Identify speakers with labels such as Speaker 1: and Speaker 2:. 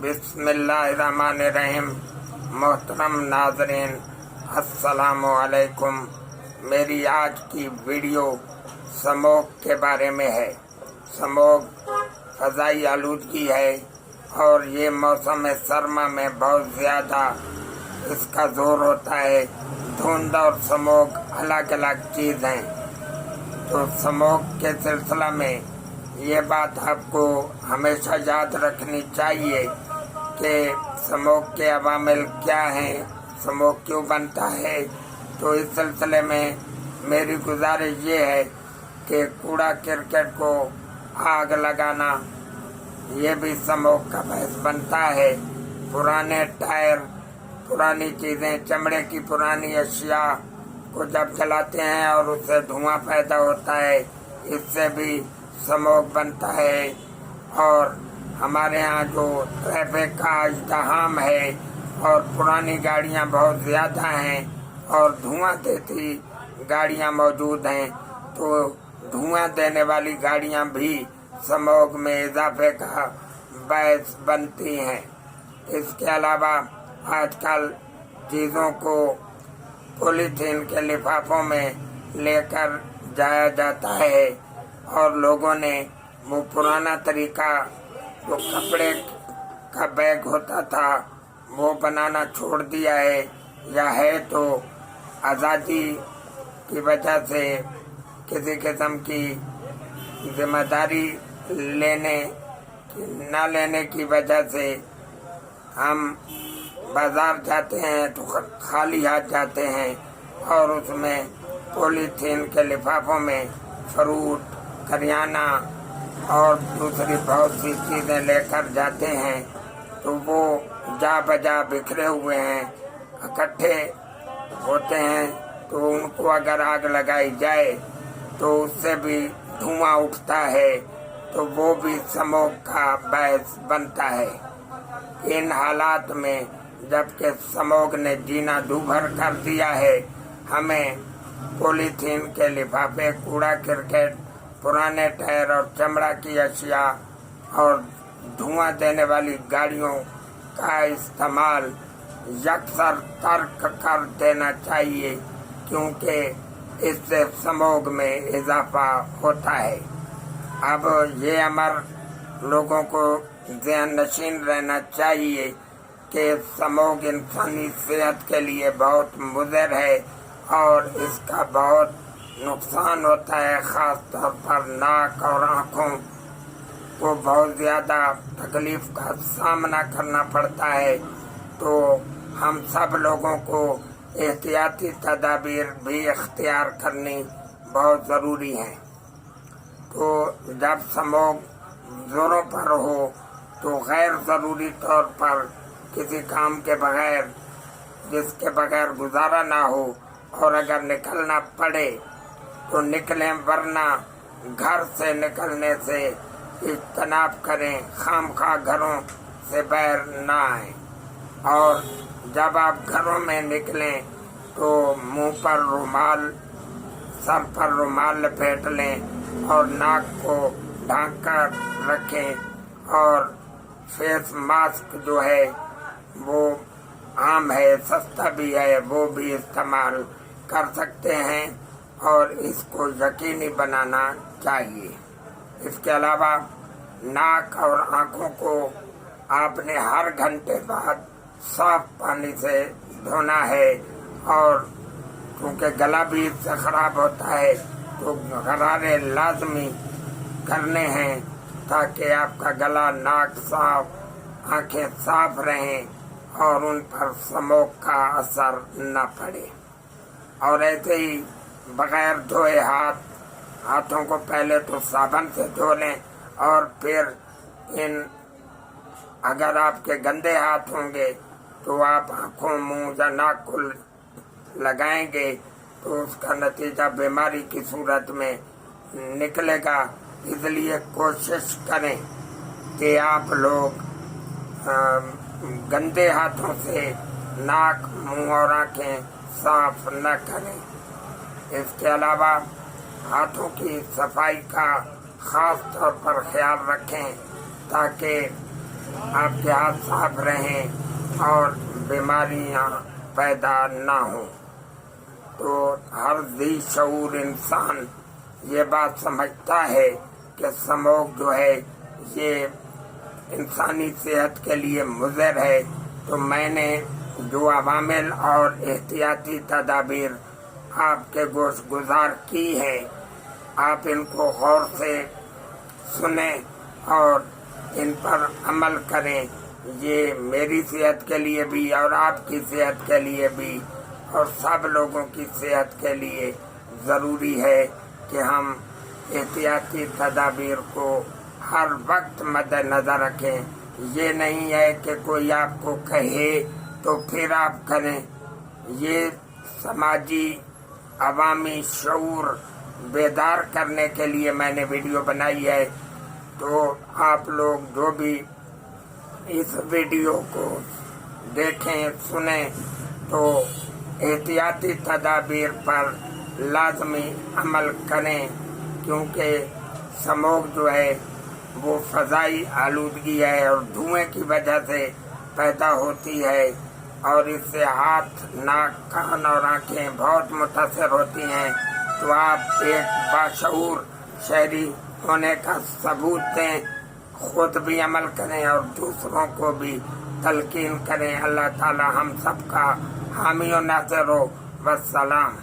Speaker 1: बिस्मिल्लाहिर्रहमानिर्रहीम। मोहतरम नाज़रीन, अस्सलामु अलैकुम। मेरी आज की वीडियो स्मॉग के बारे में है। स्मॉग फ़ज़ाई आलूदगी है और ये मौसम सरमा में बहुत ज़्यादा इसका ज़ोर होता है। धुंध और स्मॉग अलग अलग चीज़ हैं। तो स्मॉग के सिलसिला में ये बात आपको हमेशा याद रखनी चाहिए कि स्मॉग के अवामिल क्या हैं, स्मॉग क्यों बनता है। तो इस सिलसिले में मेरी गुजारिश ये है कि कूड़ा करकट को आग लगाना ये भी स्मॉग का बायस बनता है। पुराने टायर, पुरानी चीज़ें, चमड़े की पुरानी अशिया को जब जलाते हैं और उससे धुआं पैदा होता है, इससे भी स्मॉग बनता है। और हमारे यहाँ जो ट्रैफिक का इज़्दिहाम है और पुरानी गाड़ियाँ बहुत ज़्यादा हैं और धुआं देती गाड़ियाँ मौजूद हैं, तो धुआं देने वाली गाड़ियाँ भी स्मॉग में इजाफे का बायस बनती हैं। इसके अलावा आजकल चीज़ों को पॉलीथीन के लिफाफों में लेकर जाया जाता है और लोगों ने वो पुराना तरीका जो कपड़े का बैग होता था वो बनाना छोड़ दिया है, या है तो आज़ादी की वजह से किसी किस्म की जिम्मेदारी न लेने की वजह से हम बाज़ार जाते हैं तो खाली हाथ जाते हैं और उसमें पॉलीथीन के लिफाफों में फ्रूट, करियाना और दूसरी बहुत सी चीज़ें लेकर जाते हैं। तो वो जा बजा बिखरे हुए हैं, इकट्ठे होते हैं। तो उनको अगर आग लगाई जाए तो उससे भी धुआं उठता है, तो वो भी स्मॉग का बायस बनता है। इन हालात में जबकि स्मॉग ने जीना दूभर कर दिया है, हमें पॉलीथीन के लिफाफे, कूड़ा करकट, पुराने टायर और चमड़ा की अशिया और धुआं देने वाली गाड़ियों का इस्तेमाल यकसर तर्क कर देना चाहिए, क्योंकि इससे स्मॉग में इजाफा होता है। अब ये अमर लोगों को ज़हन नशीन रहना चाहिए कि स्मॉग इंसानी सेहत के लिए बहुत मुज़र है और इसका बहुत नुकसान होता है। ख़ास तौर पर नाक और आँखों को बहुत ज़्यादा तकलीफ़ का सामना करना पड़ता है। तो हम सब लोगों को एहतियाती तदाबीर भी इख्तियार करनी बहुत ज़रूरी है। तो जब स्मॉग ज़ोरों पर हो तो गैर ज़रूरी तौर पर किसी काम के बगैर, जिसके बगैर गुजारा ना हो, और अगर निकलना पड़े तो निकलें, वरना घर से निकलने से इज्तनाब करें, खामखा घरों से बाहर ना आएं। और जब आप घरों में निकलें तो मुंह पर रुमाल, सर पर रुमाल लपेट लें और नाक को ढांक कर रखें। और फेस मास्क जो है वो आम है, सस्ता भी है, वो भी इस्तेमाल कर सकते हैं और इसको यकीनी बनाना चाहिए। इसके अलावा नाक और आँखों को आपने हर घंटे बाद साफ पानी से धोना है, और क्योंकि गला भी इससे ख़राब होता है तो गरारे लाजमी करने हैं ताकि आपका गला, नाक साफ, आँखें साफ रहें और उन पर स्मॉग का असर न पड़े। और ऐसे ही बगैर धोए हाथों को पहले तो साबुन से धो लें और फिर अगर आपके गंदे हाथ होंगे तो आप आँखों, मुंह या नाक को लगाएंगे तो उसका नतीजा बीमारी की सूरत में निकलेगा। इसलिए कोशिश करें कि आप लोग गंदे हाथों से नाक, मुंह और आँखें साफ न करें। इसके अलावा हाथों की सफाई का ख़ास तौर पर ख्याल रखें ताकि آپ کے ہاتھ صاف رہیں اور بیماریاں پیدا نہ ہوں۔ تو ہر ذی شعور انسان یہ بات سمجھتا ہے کہ اسموگ جو ہے یہ انسانی صحت کے لیے مضر ہے۔ تو میں نے جو عوامل اور احتیاطی تدابیر آپ کے گوش گزار کی ہیں، آپ ان کو غور سے سنیں اور ان پر عمل کریں۔ یہ میری صحت کے لیے بھی اور آپ کی صحت کے لیے بھی اور سب لوگوں کی صحت کے لیے ضروری ہے کہ ہم احتیاطی تدابیر کو ہر وقت مد نظر رکھیں۔ یہ نہیں ہے کہ کوئی آپ کو کہے تو پھر آپ کریں۔ یہ سماجی عوامی شعور بیدار کرنے کے لیے میں نے ویڈیو بنائی ہے۔ تو آپ لوگ جو بھی اس ویڈیو کو دیکھیں سنیں تو احتیاطی تدابیر پر لازمی عمل کریں، کیونکہ اسموگ جو ہے وہ فضائی آلودگی ہے اور دھوئیں کی وجہ سے پیدا ہوتی ہے، اور اس سے ہاتھ، ناک، کان اور آنکھیں بہت متاثر ہوتی ہیں۔ تو آپ ایک باشعور شہری ہونے کا ثبوت دیں، خود بھی عمل کریں اور دوسروں کو بھی تلقین کریں۔ اللہ تعالی ہم سب کا حامی و ناصر ہو۔ والسلام۔